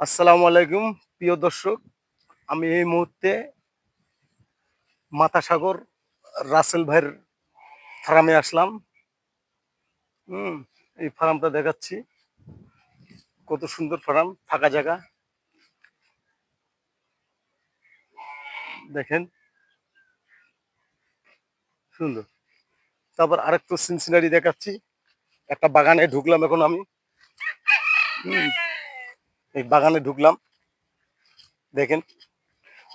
আসসালামু আলাইকুম প্রিয় দর্শক। আমি এই মুহূর্তে মাতাসাগর রাসেল ভাইয়ের ফার্মে আসলাম। হুম, এই ফার্মটা দেখাচ্ছি। কত সুন্দর ফার্ম, ফাঁকা জায়গা দেখেন, সুন্দর। তারপর আরেকটু সিনসিনারি দেখাচ্ছি। একটা বাগানে ঢুকলাম এখন আমি। হুম, এই বাগানে ঢুকলাম, দেখেন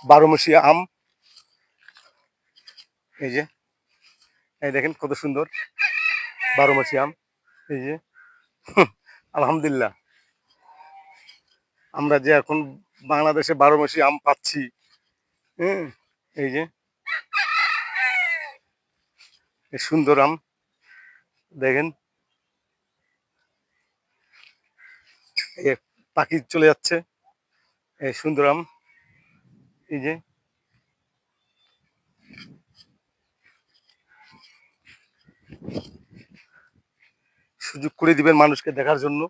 12 মাসি আম। এই যে, এই দেখেন কত সুন্দর 12 মাসি আম। এই যে আলহামদুলিল্লাহ, আমরা যে এখন বাংলাদেশে 12 মাসি আম পাচ্ছি। হ্যাঁ, এই যে এই সুন্দর আম দেখেন। এই পাখি চলে যাচ্ছে, এই সুন্দর আম। এই যে সুযোগ করে দিবেন মানুষকে দেখার জন্য।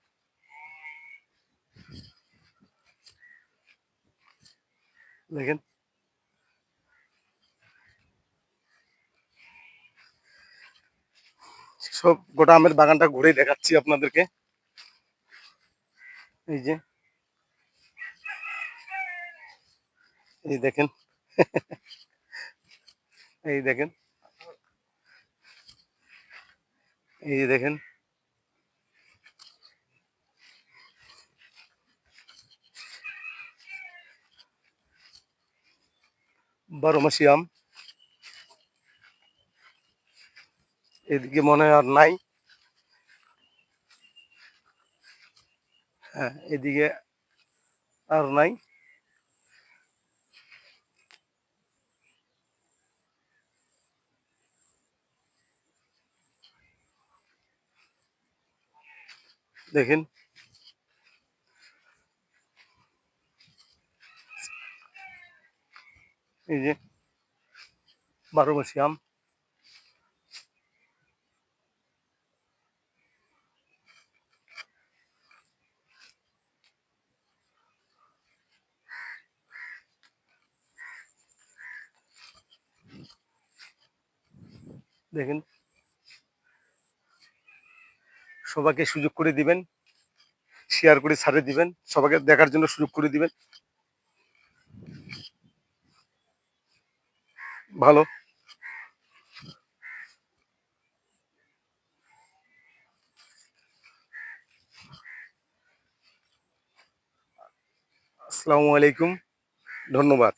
দেখেন সব গোটা আমের বাগানটা ঘুরে দেখাচ্ছি আপনাদেরকে। এই যে, এই দেখেন, এই দেখেন, এই দেখেন, 12 মাসি আম। এদিকে মনে হয় আর নাই। হ্যাঁ, এদিকে আর নাই। দেখেন, এই যে 12 মাসি আম। দেখেন, সবাইকে সুযোগ করে দিবেন, শেয়ার করে ছাড়ে দিবেন, সবাইকে দেখার জন্য সুযোগ করে দিবেন। ভালো। আসসালামু আলাইকুম, ধন্যবাদ।